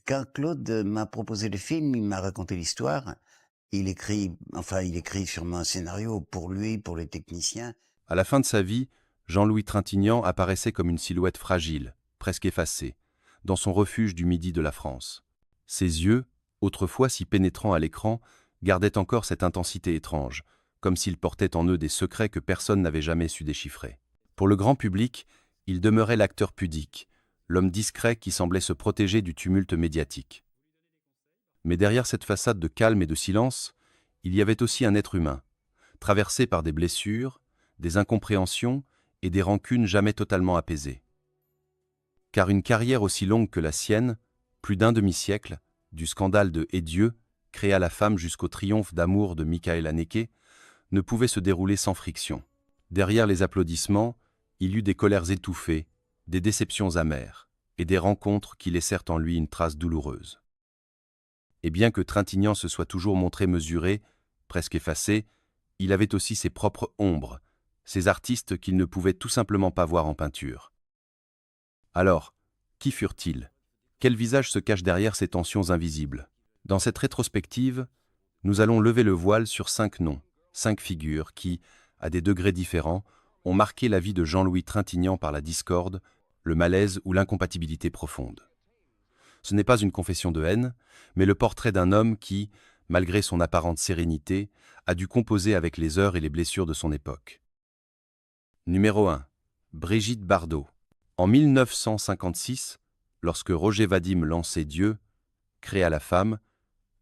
quand Claude m'a proposé le film, il m'a raconté l'histoire. Il écrit sûrement un scénario pour lui, pour les techniciens. À la fin de sa vie, Jean-Louis Trintignant apparaissait comme une silhouette fragile, presque effacée, dans son refuge du midi de la France. Ses yeux, autrefois si pénétrants à l'écran, gardaient encore cette intensité étrange, comme s'ils portaient en eux des secrets que personne n'avait jamais su déchiffrer. Pour le grand public, il demeurait l'acteur pudique, l'homme discret qui semblait se protéger du tumulte médiatique. Mais derrière cette façade de calme et de silence, il y avait aussi un être humain, traversé par des blessures, des incompréhensions et des rancunes jamais totalement apaisées. Car une carrière aussi longue que la sienne, plus d'un demi-siècle, du scandale de Et Dieu, créa la femme jusqu'au triomphe d'amour de Michael Haneke, ne pouvait se dérouler sans friction. Derrière les applaudissements, il y eut des colères étouffées, des déceptions amères, et des rencontres qui laissèrent en lui une trace douloureuse. Et bien que Trintignant se soit toujours montré mesuré, presque effacé, il avait aussi ses propres ombres, ces artistes qu'il ne pouvait tout simplement pas voir en peinture. Alors, qui furent-ils? Quel visage se cache derrière ces tensions invisibles? Dans cette rétrospective, nous allons lever le voile sur 5 noms, 5 figures qui, à des degrés différents, ont marqué la vie de Jean-Louis Trintignant par la discorde, le malaise ou l'incompatibilité profonde. Ce n'est pas une confession de haine, mais le portrait d'un homme qui, malgré son apparente sérénité, a dû composer avec les heures et les blessures de son époque. Numéro 1. Brigitte Bardot. En 1956, lorsque Roger Vadim lançait Dieu, créa la femme,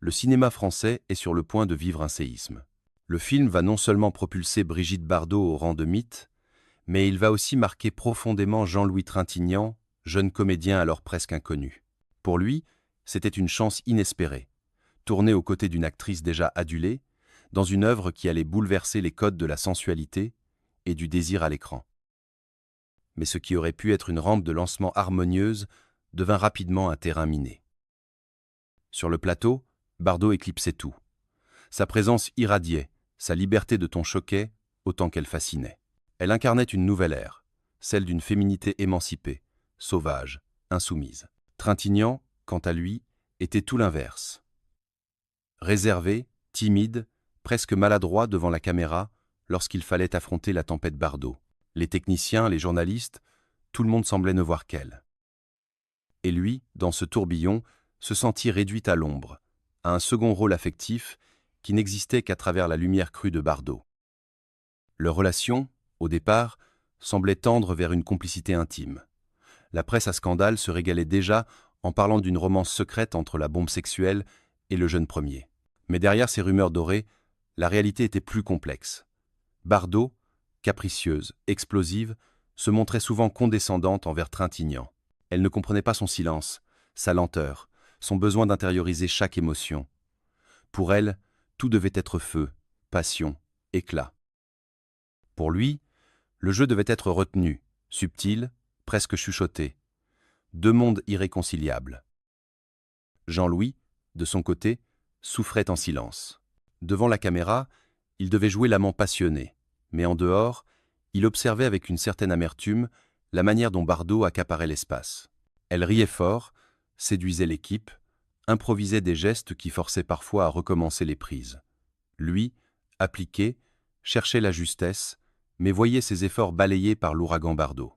le cinéma français est sur le point de vivre un séisme. Le film va non seulement propulser Brigitte Bardot au rang de mythe, mais il va aussi marquer profondément Jean-Louis Trintignant, jeune comédien alors presque inconnu. Pour lui, c'était une chance inespérée, tourner aux côtés d'une actrice déjà adulée, dans une œuvre qui allait bouleverser les codes de la sensualité et du désir à l'écran. Mais ce qui aurait pu être une rampe de lancement harmonieuse devint rapidement un terrain miné. Sur le plateau, Bardot éclipsait tout. Sa présence irradiait, sa liberté de ton choquait autant qu'elle fascinait. Elle incarnait une nouvelle ère, celle d'une féminité émancipée, sauvage, insoumise. Trintignant, quant à lui, était tout l'inverse. Réservé, timide, presque maladroit devant la caméra lorsqu'il fallait affronter la tempête Bardot. Les techniciens, les journalistes, tout le monde semblait ne voir qu'elle. Et lui, dans ce tourbillon, se sentit réduit à l'ombre, à un second rôle affectif qui n'existait qu'à travers la lumière crue de Bardot. Leur relation, au départ, semblait tendre vers une complicité intime. La presse à scandale se régalait déjà en parlant d'une romance secrète entre la bombe sexuelle et le jeune premier. Mais derrière ces rumeurs dorées, la réalité était plus complexe. Bardot, capricieuse, explosive, se montrait souvent condescendante envers Trintignant. Elle ne comprenait pas son silence, sa lenteur, son besoin d'intérioriser chaque émotion. Pour elle, tout devait être feu, passion, éclat. Pour lui, le jeu devait être retenu, subtil, presque chuchoté. Deux mondes irréconciliables. Jean-Louis, de son côté, souffrait en silence. Devant la caméra, il devait jouer l'amant passionné, mais en dehors, il observait avec une certaine amertume la manière dont Bardot accaparait l'espace. Elle riait fort, séduisait l'équipe, improvisait des gestes qui forçaient parfois à recommencer les prises. Lui, appliqué, cherchait la justesse, mais voyait ses efforts balayés par l'ouragan Bardot.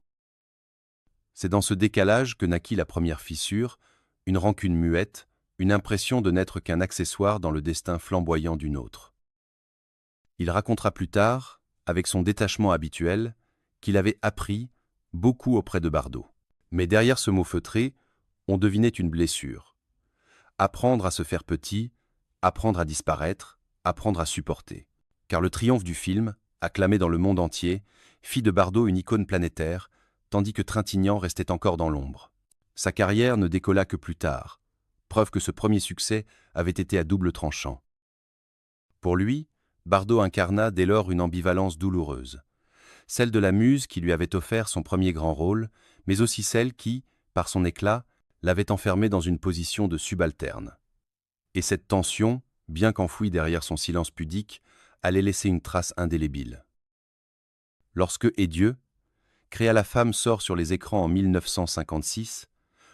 C'est dans ce décalage que naquit la première fissure, une rancune muette, une impression de n'être qu'un accessoire dans le destin flamboyant d'une autre. Il racontera plus tard, avec son détachement habituel, qu'il avait appris beaucoup auprès de Bardot. Mais derrière ce mot feutré, on devinait une blessure. Apprendre à se faire petit, apprendre à disparaître, apprendre à supporter. Car le triomphe du film, acclamé dans le monde entier, fit de Bardot une icône planétaire, tandis que Trintignant restait encore dans l'ombre. Sa carrière ne décolla que plus tard, preuve que ce premier succès avait été à double tranchant. Pour lui, Bardot incarna dès lors une ambivalence douloureuse, celle de la muse qui lui avait offert son premier grand rôle, mais aussi celle qui, par son éclat, l'avait enfermé dans une position de subalterne. Et cette tension, bien qu'enfouie derrière son silence pudique, allait laisser une trace indélébile. Lorsque Et Dieu, créa la femme sort sur les écrans en 1956,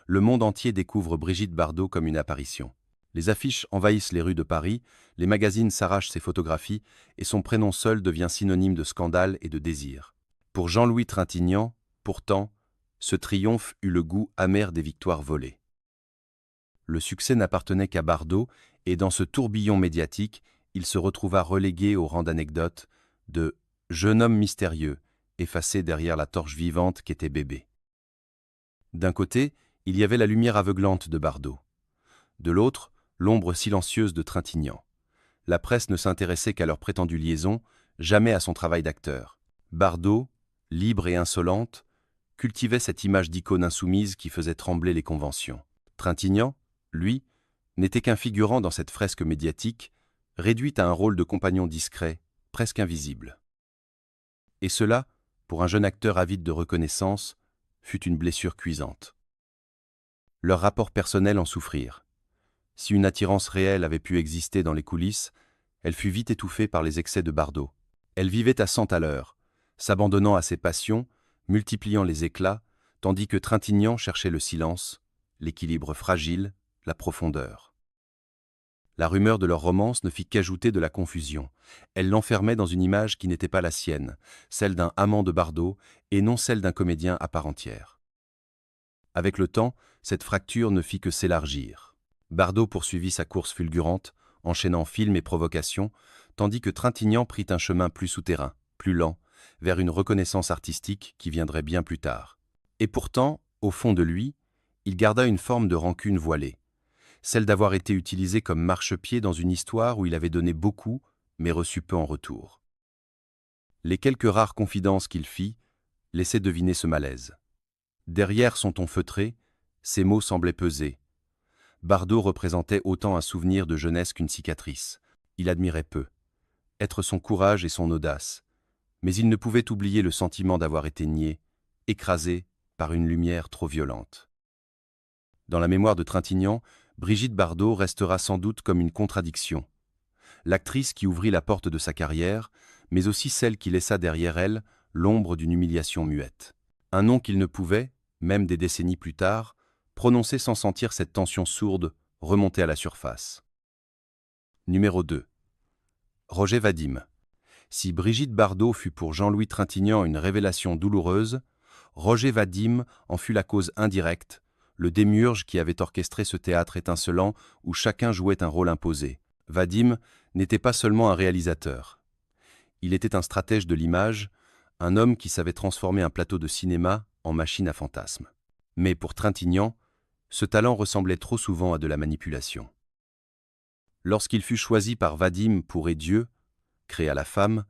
le monde entier découvre Brigitte Bardot comme une apparition. Les affiches envahissent les rues de Paris, les magazines s'arrachent ses photographies et son prénom seul devient synonyme de scandale et de désir. Pour Jean-Louis Trintignant, pourtant, ce triomphe eut le goût amer des victoires volées. Le succès n'appartenait qu'à Bardot et dans ce tourbillon médiatique, il se retrouva relégué au rang d'anecdote, de « jeune homme mystérieux » effacé derrière la torche vivante qu'était Bébé. D'un côté, il y avait la lumière aveuglante de Bardot. De l'autre, l'ombre silencieuse de Trintignant. La presse ne s'intéressait qu'à leur prétendue liaison, jamais à son travail d'acteur. Bardot, libre et insolente, cultivait cette image d'icône insoumise qui faisait trembler les conventions. Trintignant, lui, n'était qu'un figurant dans cette fresque médiatique, réduit à un rôle de compagnon discret, presque invisible. Et cela, pour un jeune acteur avide de reconnaissance, fut une blessure cuisante. Leurs rapports personnels en souffrirent. Si une attirance réelle avait pu exister dans les coulisses, elle fut vite étouffée par les excès de Bardot. Elle vivait à 100 à l'heure, s'abandonnant à ses passions, multipliant les éclats, tandis que Trintignant cherchait le silence, l'équilibre fragile, la profondeur. La rumeur de leur romance ne fit qu'ajouter de la confusion. Elle l'enfermait dans une image qui n'était pas la sienne, celle d'un amant de Bardot et non celle d'un comédien à part entière. Avec le temps, cette fracture ne fit que s'élargir. Bardot poursuivit sa course fulgurante, enchaînant films et provocations, tandis que Trintignant prit un chemin plus souterrain, plus lent, vers une reconnaissance artistique qui viendrait bien plus tard. Et pourtant, au fond de lui, il garda une forme de rancune voilée, celle d'avoir été utilisé comme marchepied dans une histoire où il avait donné beaucoup, mais reçu peu en retour. Les quelques rares confidences qu'il fit laissaient deviner ce malaise. Derrière son ton feutré, ses mots semblaient peser. Bardot représentait autant un souvenir de jeunesse qu'une cicatrice. Il admirait peu. Être son courage et son audace. Mais il ne pouvait oublier le sentiment d'avoir été nié, écrasé par une lumière trop violente. Dans la mémoire de Trintignant, Brigitte Bardot restera sans doute comme une contradiction. L'actrice qui ouvrit la porte de sa carrière, mais aussi celle qui laissa derrière elle l'ombre d'une humiliation muette. Un nom qu'il ne pouvait, même des décennies plus tard, prononcer sans sentir cette tension sourde remonter à la surface. Numéro 2. Roger Vadim. Si Brigitte Bardot fut pour Jean-Louis Trintignant une révélation douloureuse, Roger Vadim en fut la cause indirecte, le démiurge qui avait orchestré ce théâtre étincelant où chacun jouait un rôle imposé. Vadim n'était pas seulement un réalisateur. Il était un stratège de l'image, un homme qui savait transformer un plateau de cinéma en machine à fantasmes. Mais pour Trintignant, ce talent ressemblait trop souvent à de la manipulation. Lorsqu'il fut choisi par Vadim pour Et Dieu, créé à la femme,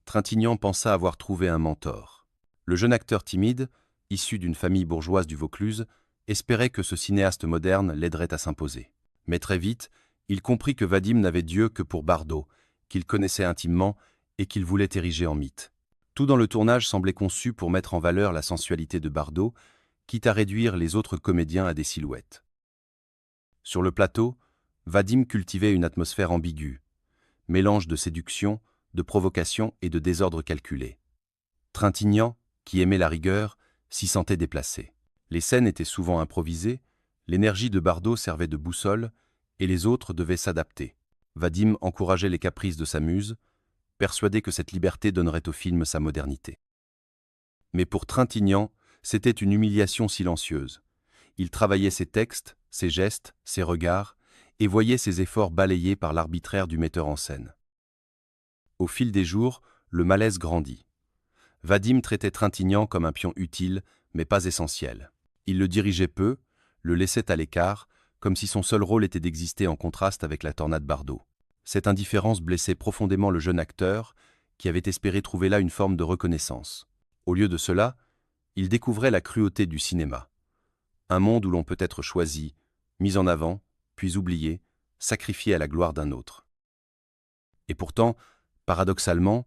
Trintignant pensa avoir trouvé un mentor. Le jeune acteur timide, issu d'une famille bourgeoise du Vaucluse, espérait que ce cinéaste moderne l'aiderait à s'imposer. Mais très vite, il comprit que Vadim n'avait Dieu que pour Bardot, qu'il connaissait intimement et qu'il voulait ériger en mythe. Tout dans le tournage semblait conçu pour mettre en valeur la sensualité de Bardot, quitte à réduire les autres comédiens à des silhouettes. Sur le plateau, Vadim cultivait une atmosphère ambiguë, mélange de séduction, de provocation et de désordre calculé. Trintignant, qui aimait la rigueur, s'y sentait déplacé. Les scènes étaient souvent improvisées, l'énergie de Bardot servait de boussole, et les autres devaient s'adapter. Vadim encourageait les caprices de sa muse, persuadé que cette liberté donnerait au film sa modernité. Mais pour Trintignant, c'était une humiliation silencieuse. Il travaillait ses textes, ses gestes, ses regards, et voyait ses efforts balayés par l'arbitraire du metteur en scène. Au fil des jours, le malaise grandit. Vadim traitait Trintignant comme un pion utile, mais pas essentiel. Il le dirigeait peu, le laissait à l'écart, comme si son seul rôle était d'exister en contraste avec la tornade Bardot. Cette indifférence blessait profondément le jeune acteur, qui avait espéré trouver là une forme de reconnaissance. Au lieu de cela, il découvrait la cruauté du cinéma. Un monde où l'on peut être choisi, mis en avant, puis oublié, sacrifié à la gloire d'un autre. Et pourtant, paradoxalement,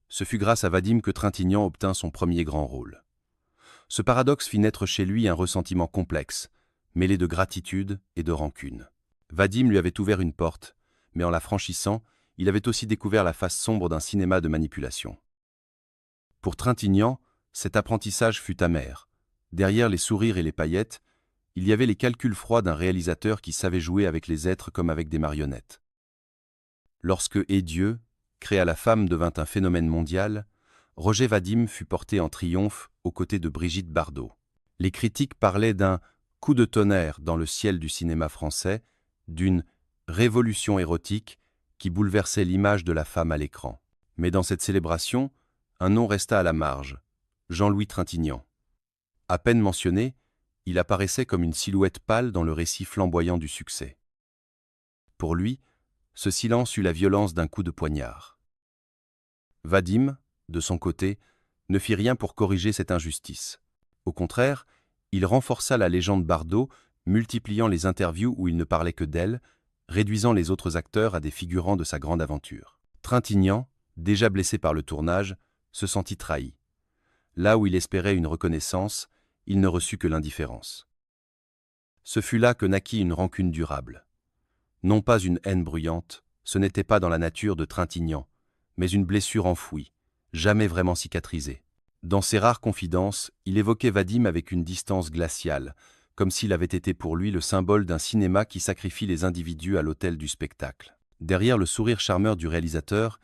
ce fut grâce à Vadim que Trintignant obtint son premier grand rôle. Ce paradoxe fit naître chez lui un ressentiment complexe, mêlé de gratitude et de rancune. Vadim lui avait ouvert une porte, mais en la franchissant, il avait aussi découvert la face sombre d'un cinéma de manipulation. Pour Trintignant, cet apprentissage fut amer. Derrière les sourires et les paillettes, Il y avait les calculs froids d'un réalisateur qui savait jouer avec les êtres comme avec des marionnettes. Lorsque Et Dieu, créa la femme devint un phénomène mondial, Roger Vadim fut porté en triomphe aux côtés de Brigitte Bardot. Les critiques parlaient d'un coup de tonnerre dans le ciel du cinéma français, d'une révolution érotique qui bouleversait l'image de la femme à l'écran. Mais dans cette célébration, un nom resta à la marge, Jean-Louis Trintignant. À peine mentionné, il apparaissait comme une silhouette pâle dans le récit flamboyant du succès. Pour lui, ce silence eut la violence d'un coup de poignard. Vadim, de son côté, ne fit rien pour corriger cette injustice. Au contraire, il renforça la légende Bardot, multipliant les interviews où il ne parlait que d'elle, réduisant les autres acteurs à des figurants de sa grande aventure. Trintignant, déjà blessé par le tournage, se sentit trahi. Là où il espérait une reconnaissance, il ne reçut que l'indifférence. Ce fut là que naquit une rancune durable. Non pas une haine bruyante, ce n'était pas dans la nature de Trintignant, mais une blessure enfouie, jamais vraiment cicatrisée. Dans ses rares confidences, il évoquait Vadim avec une distance glaciale, comme s'il avait été pour lui le symbole d'un cinéma qui sacrifie les individus à l'autel du spectacle. Derrière le sourire charmeur du réalisateur,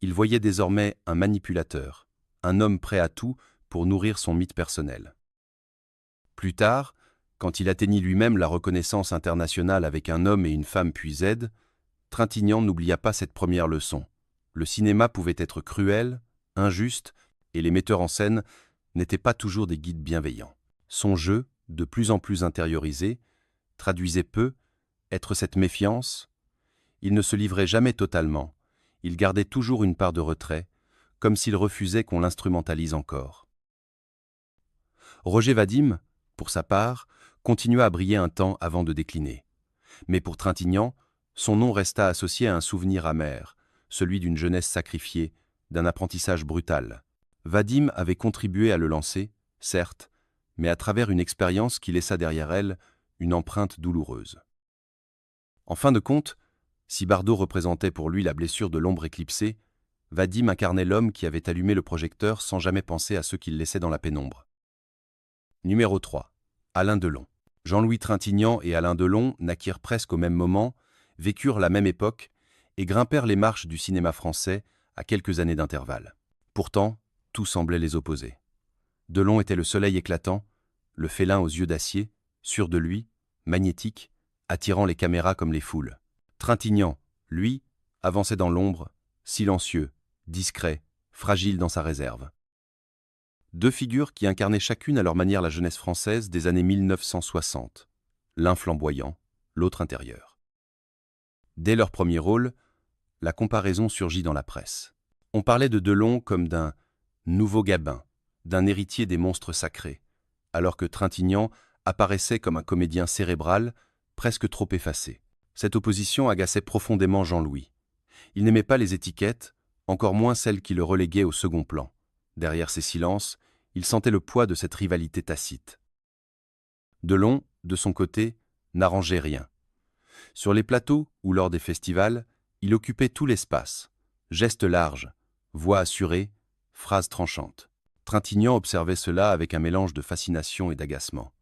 il voyait désormais un manipulateur, un homme prêt à tout pour nourrir son mythe personnel. Plus tard, quand il atteignit lui-même la reconnaissance internationale avec Un homme et une femme puis Z, Trintignant n'oublia pas cette première leçon. Le cinéma pouvait être cruel, injuste, et les metteurs en scène n'étaient pas toujours des guides bienveillants. Son jeu, de plus en plus intériorisé, traduisait peu, être cette méfiance. Il ne se livrait jamais totalement, il gardait toujours une part de retrait, comme s'il refusait qu'on l'instrumentalise encore. Roger Vadim, pour sa part, continua à briller un temps avant de décliner. Mais pour Trintignant, son nom resta associé à un souvenir amer, celui d'une jeunesse sacrifiée, d'un apprentissage brutal. Vadim avait contribué à le lancer, certes, mais à travers une expérience qui laissa derrière elle une empreinte douloureuse. En fin de compte, si Bardot représentait pour lui la blessure de l'ombre éclipsée, Vadim incarnait l'homme qui avait allumé le projecteur sans jamais penser à ceux qu'il laissait dans la pénombre. Numéro 3. Alain Delon. Jean-Louis Trintignant et Alain Delon naquirent presque au même moment, vécurent la même époque et grimpèrent les marches du cinéma français à quelques années d'intervalle. Pourtant, tout semblait les opposer. Delon était le soleil éclatant, le félin aux yeux d'acier, sûr de lui, magnétique, attirant les caméras comme les foules. Trintignant, lui, avançait dans l'ombre, silencieux, discret, fragile dans sa réserve. Deux figures qui incarnaient chacune à leur manière la jeunesse française des années 1960, l'un flamboyant, l'autre intérieur. Dès leur premier rôle, la comparaison surgit dans la presse. On parlait de Delon comme d'un nouveau Gabin, d'un héritier des monstres sacrés, alors que Trintignant apparaissait comme un comédien cérébral, presque trop effacé. Cette opposition agaçait profondément Jean-Louis. Il n'aimait pas les étiquettes, encore moins celles qui le reléguaient au second plan. Derrière ces silences, il sentait le poids de cette rivalité tacite. Delon, de son côté, n'arrangeait rien. Sur les plateaux ou lors des festivals, il occupait tout l'espace. Gestes larges, voix assurée, phrases tranchantes. Trintignant observait cela avec un mélange de fascination et d'agacement.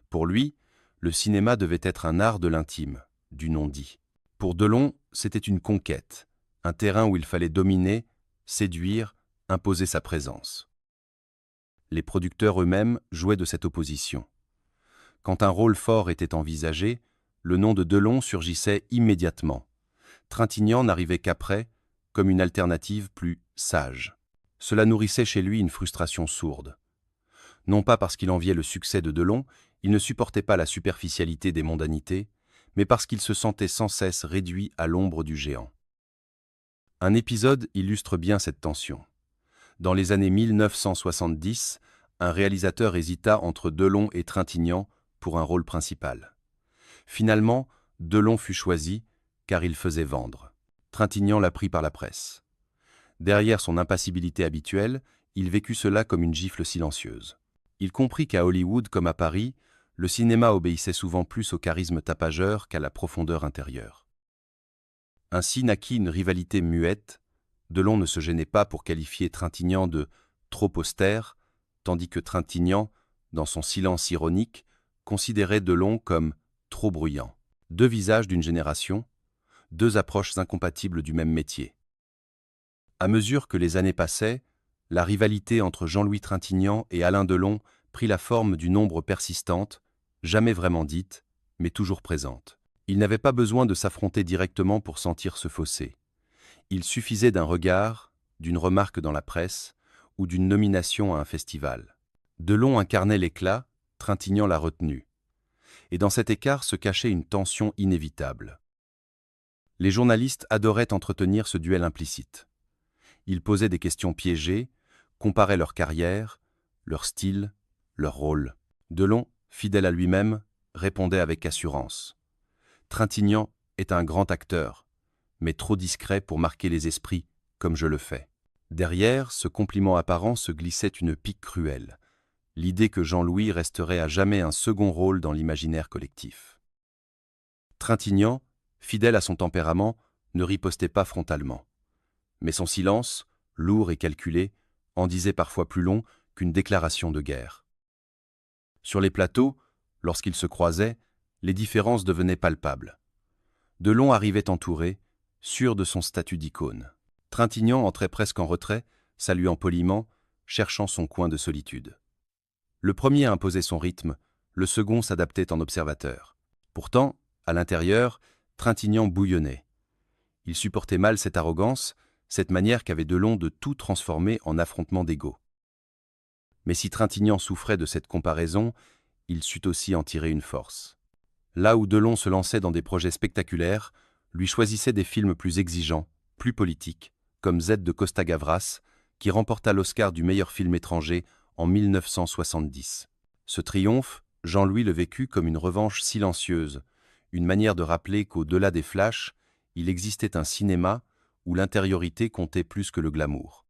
Pour lui, le cinéma devait être un art de l'intime, du non-dit. Pour Delon, c'était une conquête, un terrain où il fallait dominer, séduire, imposer sa présence. Les producteurs eux-mêmes jouaient de cette opposition. Quand un rôle fort était envisagé, le nom de Delon surgissait immédiatement. Trintignant n'arrivait qu'après, comme une alternative plus sage. Cela nourrissait chez lui une frustration sourde. Non pas parce qu'il enviait le succès de Delon, il ne supportait pas la superficialité des mondanités, mais parce qu'il se sentait sans cesse réduit à l'ombre du géant. Un épisode illustre bien cette tension. Dans les années 1970, un réalisateur hésita entre Delon et Trintignant pour un rôle principal. Finalement, Delon fut choisi, car il faisait vendre. Trintignant l'apprit par la presse. Derrière son impassibilité habituelle, il vécut cela comme une gifle silencieuse. Il comprit qu'à Hollywood comme à Paris, le cinéma obéissait souvent plus au charisme tapageur qu'à la profondeur intérieure. Ainsi naquit une rivalité muette. Delon ne se gênait pas pour qualifier Trintignant de « trop austère », tandis que Trintignant, dans son silence ironique, considérait Delon comme trop bruyant. Deux visages d'une génération, deux approches incompatibles du même métier. À mesure que les années passaient, la rivalité entre Jean-Louis Trintignant et Alain Delon prit la forme d'une ombre persistante, jamais vraiment dite, mais toujours présente. Ils n'avaient pas besoin de s'affronter directement pour sentir ce fossé. Il suffisait d'un regard, d'une remarque dans la presse ou d'une nomination à un festival. Delon incarnait l'éclat, Trintignant la retenue. Et dans cet écart se cachait une tension inévitable. Les journalistes adoraient entretenir ce duel implicite. Ils posaient des questions piégées, comparaient leur carrière, leur style, leur rôle. Delon, fidèle à lui-même, répondait avec assurance. Trintignant est un grand acteur, mais trop discret pour marquer les esprits, comme je le fais. Derrière ce compliment apparent se glissait une pique cruelle, l'idée que Jean-Louis resterait à jamais un second rôle dans l'imaginaire collectif. Trintignant, fidèle à son tempérament, ne ripostait pas frontalement. Mais son silence, lourd et calculé, en disait parfois plus long qu'une déclaration de guerre. Sur les plateaux, lorsqu'ils se croisaient, les différences devenaient palpables. Delon arrivait entouré, sûr de son statut d'icône. Trintignant entrait presque en retrait, saluant poliment, cherchant son coin de solitude. Le premier imposait son rythme, le second s'adaptait en observateur. Pourtant, à l'intérieur, Trintignant bouillonnait. Il supportait mal cette arrogance, cette manière qu'avait Delon de tout transformer en affrontement d'ego. Mais si Trintignant souffrait de cette comparaison, il sut aussi en tirer une force. Là où Delon se lançait dans des projets spectaculaires, lui choisissait des films plus exigeants, plus politiques, comme Z de Costa Gavras, qui remporta l'Oscar du meilleur film étranger en 1970. Ce triomphe, Jean-Louis le vécut comme une revanche silencieuse, une manière de rappeler qu'au-delà des flashs, il existait un cinéma où l'intériorité comptait plus que le glamour.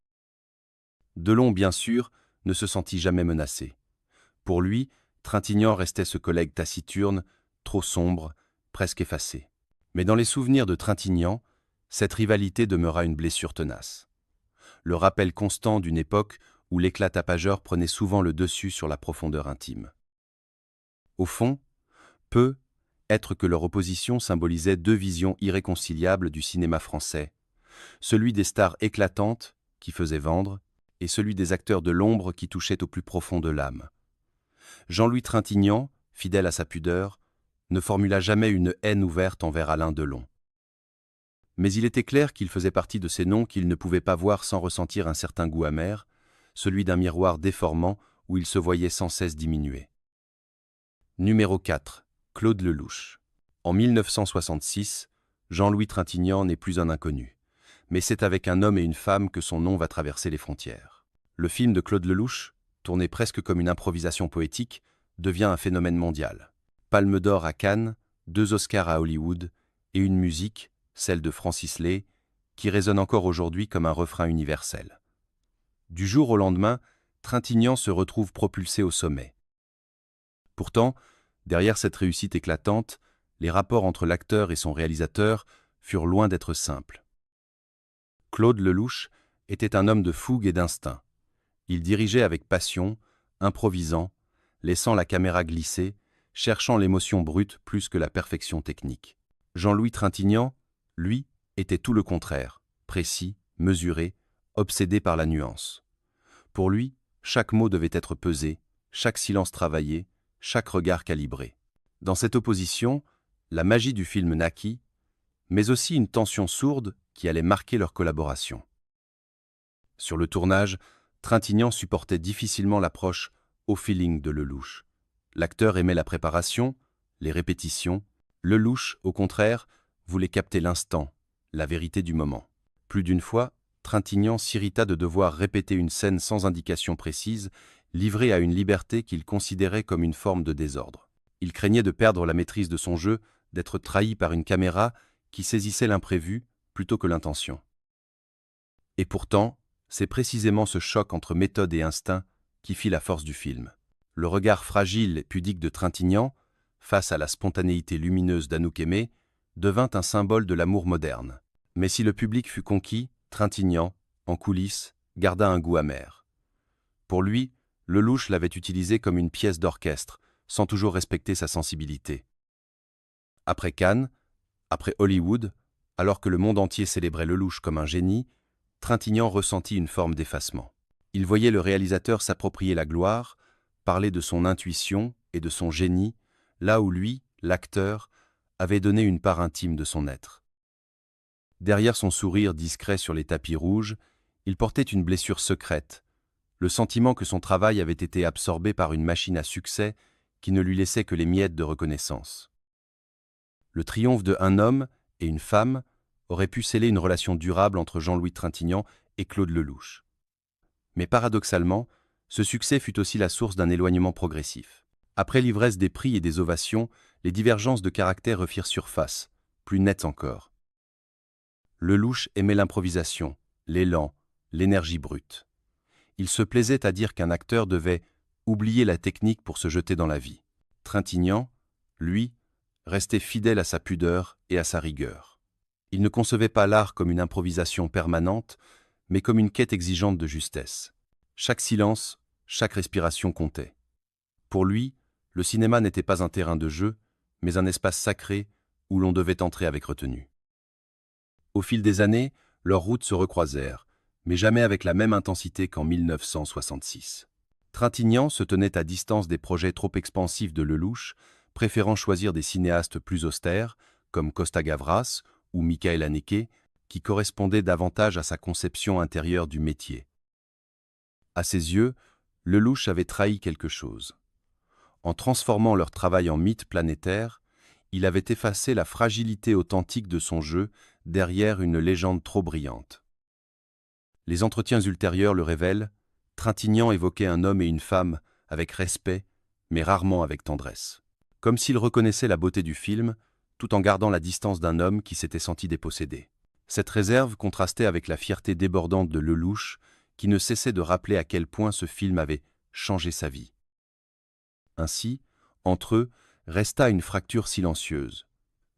Delon, bien sûr, ne se sentit jamais menacé. Pour lui, Trintignant restait ce collègue taciturne, trop sombre, presque effacé. Mais dans les souvenirs de Trintignant, cette rivalité demeura une blessure tenace. Le rappel constant d'une époque où l'éclat tapageur prenait souvent le dessus sur la profondeur intime. Au fond, peut être que leur opposition symbolisait deux visions irréconciliables du cinéma français, celui des stars éclatantes, qui faisaient vendre, et celui des acteurs de l'ombre qui touchaient au plus profond de l'âme. Jean-Louis Trintignant, fidèle à sa pudeur, ne formula jamais une haine ouverte envers Alain Delon. Mais il était clair qu'il faisait partie de ces noms qu'il ne pouvait pas voir sans ressentir un certain goût amer, celui d'un miroir déformant où il se voyait sans cesse diminuer. Numéro 4. Claude Lelouch. En 1966, Jean-Louis Trintignant n'est plus un inconnu, mais c'est avec un homme et une femme que son nom va traverser les frontières. Le film de Claude Lelouch, tourné presque comme une improvisation poétique, devient un phénomène mondial. Palme d'or à Cannes, 2 Oscars à Hollywood et une musique, celle de Francis Lay, qui résonne encore aujourd'hui comme un refrain universel. Du jour au lendemain, Trintignant se retrouve propulsé au sommet. Pourtant, derrière cette réussite éclatante, les rapports entre l'acteur et son réalisateur furent loin d'être simples. Claude Lelouch était un homme de fougue et d'instinct. Il dirigeait avec passion, improvisant, laissant la caméra glisser, cherchant l'émotion brute plus que la perfection technique. Jean-Louis Trintignant, lui, était tout le contraire, précis, mesuré, obsédé par la nuance. Pour lui, chaque mot devait être pesé, chaque silence travaillé, chaque regard calibré. Dans cette opposition, la magie du film naquit, mais aussi une tension sourde qui allait marquer leur collaboration. Sur le tournage, Trintignant supportait difficilement l'approche au feeling de Lelouch. L'acteur aimait la préparation, les répétitions. Lelouch, au contraire, voulait capter l'instant, la vérité du moment. Plus d'une fois, Trintignant s'irrita de devoir répéter une scène sans indication précise, livrée à une liberté qu'il considérait comme une forme de désordre. Il craignait de perdre la maîtrise de son jeu, d'être trahi par une caméra qui saisissait l'imprévu plutôt que l'intention. Et pourtant, c'est précisément ce choc entre méthode et instinct qui fit la force du film. Le regard fragile et pudique de Trintignant, face à la spontanéité lumineuse d'Anouk Aimée, devint un symbole de l'amour moderne. Mais si le public fut conquis, Trintignant, en coulisses, garda un goût amer. Pour lui, Lelouch l'avait utilisé comme une pièce d'orchestre, sans toujours respecter sa sensibilité. Après Cannes, après Hollywood, alors que le monde entier célébrait Lelouch comme un génie, Trintignant ressentit une forme d'effacement. Il voyait le réalisateur s'approprier la gloire, parler de son intuition et de son génie, là où lui, l'acteur, avait donné une part intime de son être. Derrière son sourire discret sur les tapis rouges, il portait une blessure secrète, le sentiment que son travail avait été absorbé par une machine à succès qui ne lui laissait que les miettes de reconnaissance. Le triomphe de Un homme et une femme aurait pu sceller une relation durable entre Jean-Louis Trintignant et Claude Lelouch. Mais paradoxalement, ce succès fut aussi la source d'un éloignement progressif. Après l'ivresse des prix et des ovations, les divergences de caractère refirent surface, plus nettes encore. Lelouch aimait l'improvisation, l'élan, l'énergie brute. Il se plaisait à dire qu'un acteur devait oublier la technique pour se jeter dans la vie. Trintignant, lui, restait fidèle à sa pudeur et à sa rigueur. Il ne concevait pas l'art comme une improvisation permanente, mais comme une quête exigeante de justesse. Chaque silence, chaque respiration comptait. Pour lui, le cinéma n'était pas un terrain de jeu, mais un espace sacré où l'on devait entrer avec retenue. Au fil des années, leurs routes se recroisèrent, mais jamais avec la même intensité qu'en 1966. Trintignant se tenait à distance des projets trop expansifs de Lelouch, préférant choisir des cinéastes plus austères, comme Costa-Gavras ou Michael Haneke, qui correspondaient davantage à sa conception intérieure du métier. À ses yeux, Lelouch avait trahi quelque chose. En transformant leur travail en mythe planétaire, il avait effacé la fragilité authentique de son jeu derrière une légende trop brillante. Les entretiens ultérieurs le révèlent, Trintignant évoquait un homme et une femme avec respect, mais rarement avec tendresse. Comme s'il reconnaissait la beauté du film, tout en gardant la distance d'un homme qui s'était senti dépossédé. Cette réserve contrastait avec la fierté débordante de Lelouch, qui ne cessait de rappeler à quel point ce film avait changé sa vie. Ainsi, entre eux, resta une fracture silencieuse.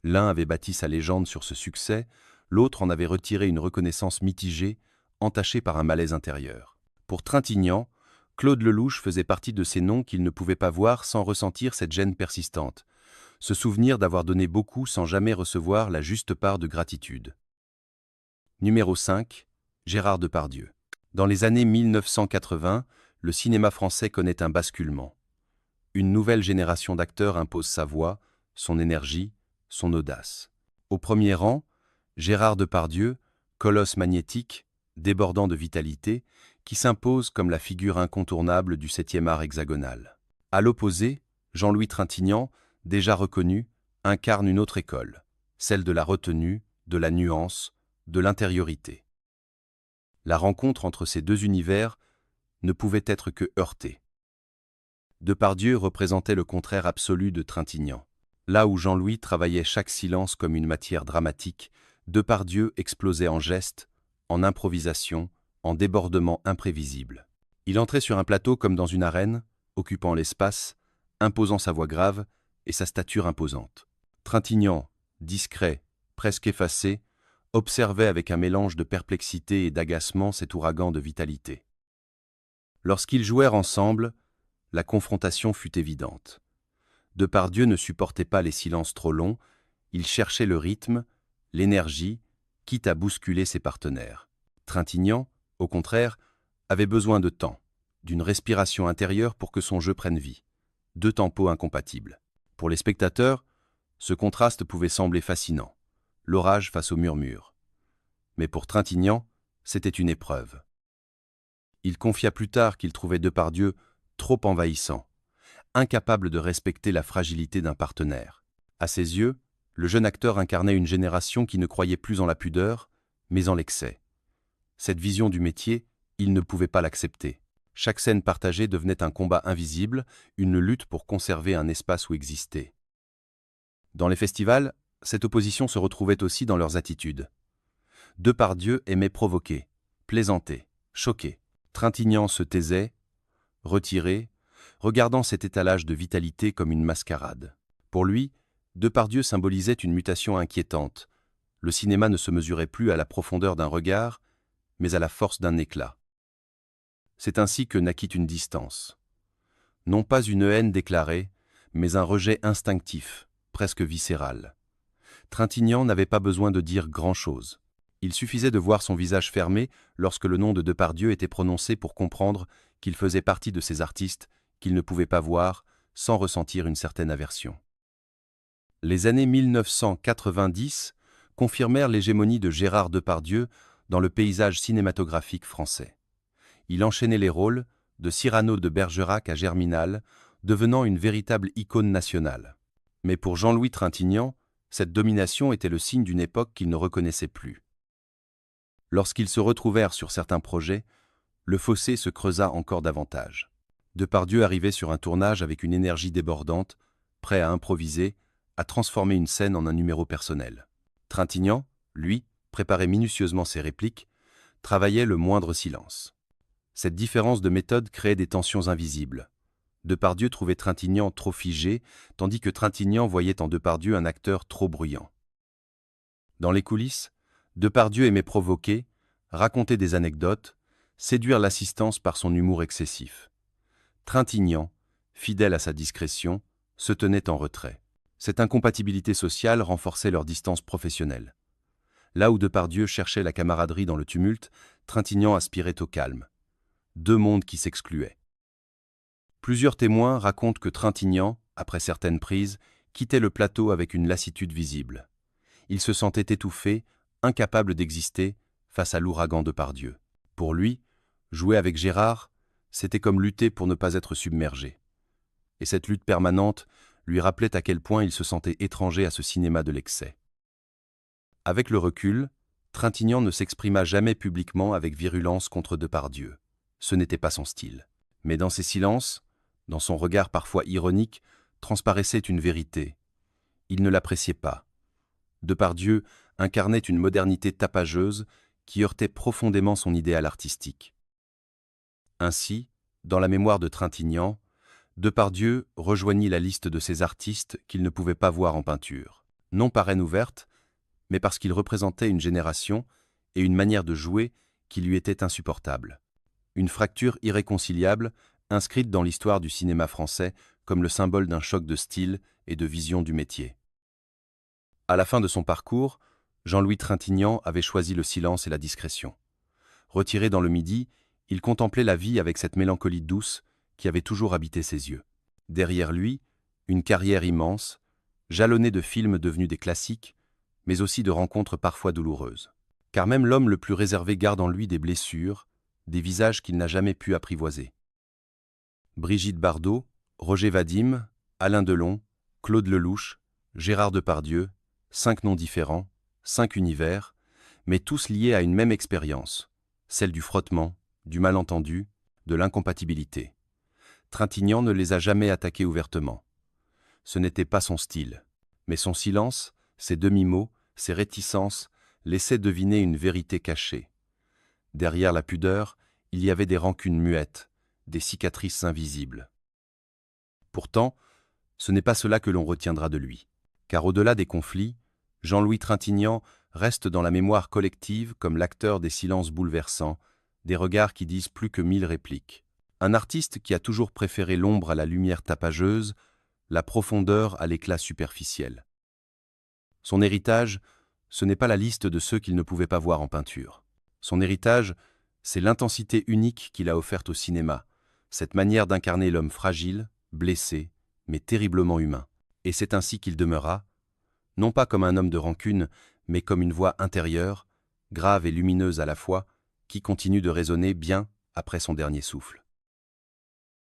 L'un avait bâti sa légende sur ce succès, l'autre en avait retiré une reconnaissance mitigée, entachée par un malaise intérieur. Pour Trintignant, Claude Lelouch faisait partie de ces noms qu'il ne pouvait pas voir sans ressentir cette gêne persistante, se souvenir d'avoir donné beaucoup sans jamais recevoir la juste part de gratitude. Numéro 5. Gérard Depardieu. Dans les années 1980, le cinéma français connaît un basculement. Une nouvelle génération d'acteurs impose sa voix, son énergie, son audace. Au premier rang, Gérard Depardieu, colosse magnétique, débordant de vitalité, qui s'impose comme la figure incontournable du 7e art hexagonal. À l'opposé, Jean-Louis Trintignant, déjà reconnu, incarne une autre école, celle de la retenue, de la nuance, de l'intériorité. La rencontre entre ces deux univers ne pouvait être que heurtée. Depardieu représentait le contraire absolu de Trintignant. Là où Jean-Louis travaillait chaque silence comme une matière dramatique, Depardieu explosait en gestes, en improvisation, en débordements imprévisibles. Il entrait sur un plateau comme dans une arène, occupant l'espace, imposant sa voix grave et sa stature imposante. Trintignant, discret, presque effacé, observait avec un mélange de perplexité et d'agacement cet ouragan de vitalité. Lorsqu'ils jouèrent ensemble, la confrontation fut évidente. Depardieu ne supportait pas les silences trop longs, il cherchait le rythme, l'énergie, quitte à bousculer ses partenaires. Trintignant, au contraire, avait besoin de temps, d'une respiration intérieure pour que son jeu prenne vie. Deux tempos incompatibles. Pour les spectateurs, ce contraste pouvait sembler fascinant, l'orage face au murmure. Mais pour Trintignant, c'était une épreuve. Il confia plus tard qu'il trouvait Depardieu trop envahissant, incapable de respecter la fragilité d'un partenaire. À ses yeux, le jeune acteur incarnait une génération qui ne croyait plus en la pudeur, mais en l'excès. Cette vision du métier, il ne pouvait pas l'accepter. Chaque scène partagée devenait un combat invisible, une lutte pour conserver un espace où exister. Dans les festivals, cette opposition se retrouvait aussi dans leurs attitudes. Depardieu aimait provoquer, plaisanter, choquer. Trintignant se taisait, retiré, regardant cet étalage de vitalité comme une mascarade. Pour lui, Depardieu symbolisait une mutation inquiétante. Le cinéma ne se mesurait plus à la profondeur d'un regard, mais à la force d'un éclat. C'est ainsi que naquit une distance. Non pas une haine déclarée, mais un rejet instinctif, presque viscéral. Trintignant n'avait pas besoin de dire grand-chose. Il suffisait de voir son visage fermé lorsque le nom de Depardieu était prononcé pour comprendre qu'il faisait partie de ces artistes qu'il ne pouvait pas voir sans ressentir une certaine aversion. Les années 1990 confirmèrent l'hégémonie de Gérard Depardieu dans le paysage cinématographique français. Il enchaînait les rôles, de Cyrano de Bergerac à Germinal, devenant une véritable icône nationale. Mais pour Jean-Louis Trintignant, cette domination était le signe d'une époque qu'il ne reconnaissait plus. Lorsqu'ils se retrouvèrent sur certains projets, le fossé se creusa encore davantage. Depardieu arrivait sur un tournage avec une énergie débordante, prêt à improviser, à transformer une scène en un numéro personnel. Trintignant, lui, préparait minutieusement ses répliques, travaillait le moindre silence. Cette différence de méthode créait des tensions invisibles. Depardieu trouvait Trintignant trop figé, tandis que Trintignant voyait en Depardieu un acteur trop bruyant. Dans les coulisses, Depardieu aimait provoquer, raconter des anecdotes, séduire l'assistance par son humour excessif. Trintignant, fidèle à sa discrétion, se tenait en retrait. Cette incompatibilité sociale renforçait leur distance professionnelle. Là où Depardieu cherchait la camaraderie dans le tumulte, Trintignant aspirait au calme. Deux mondes qui s'excluaient. Plusieurs témoins racontent que Trintignant, après certaines prises, quittait le plateau avec une lassitude visible. Il se sentait étouffé, incapable d'exister face à l'ouragan Depardieu. Pour lui, jouer avec Gérard, c'était comme lutter pour ne pas être submergé. Et cette lutte permanente lui rappelait à quel point il se sentait étranger à ce cinéma de l'excès. Avec le recul, Trintignant ne s'exprima jamais publiquement avec virulence contre Depardieu. Ce n'était pas son style. Mais dans ses silences, dans son regard parfois ironique, transparaissait une vérité. Il ne l'appréciait pas. Depardieu incarnait une modernité tapageuse qui heurtait profondément son idéal artistique. Ainsi, dans la mémoire de Trintignant, Depardieu rejoignit la liste de ces artistes qu'il ne pouvait pas voir en peinture. Non par haine ouverte, mais parce qu'il représentait une génération et une manière de jouer qui lui était insupportable. Une fracture irréconciliable, inscrite dans l'histoire du cinéma français comme le symbole d'un choc de style et de vision du métier. À la fin de son parcours, Jean-Louis Trintignant avait choisi le silence et la discrétion. Retiré dans le Midi, il contemplait la vie avec cette mélancolie douce qui avait toujours habité ses yeux. Derrière lui, une carrière immense, jalonnée de films devenus des classiques, mais aussi de rencontres parfois douloureuses. Car même l'homme le plus réservé garde en lui des blessures, des visages qu'il n'a jamais pu apprivoiser. Brigitte Bardot, Roger Vadim, Alain Delon, Claude Lelouch, Gérard Depardieu, 5 noms différents, 5 univers, mais tous liés à une même expérience, celle du frottement, du malentendu, de l'incompatibilité. Trintignant ne les a jamais attaqués ouvertement. Ce n'était pas son style, mais son silence, ses demi-mots, ses réticences laissaient deviner une vérité cachée. Derrière la pudeur, il y avait des rancunes muettes, des cicatrices invisibles. Pourtant, ce n'est pas cela que l'on retiendra de lui, car au-delà des conflits, Jean-Louis Trintignant reste dans la mémoire collective comme l'acteur des silences bouleversants, des regards qui disent plus que 1000 répliques. Un artiste qui a toujours préféré l'ombre à la lumière tapageuse, la profondeur à l'éclat superficiel. Son héritage, ce n'est pas la liste de ceux qu'il ne pouvait pas voir en peinture. Son héritage, c'est l'intensité unique qu'il a offerte au cinéma, cette manière d'incarner l'homme fragile, blessé, mais terriblement humain. Et c'est ainsi qu'il demeura, non pas comme un homme de rancune, mais comme une voix intérieure, grave et lumineuse à la fois, qui continue de résonner bien après son dernier souffle.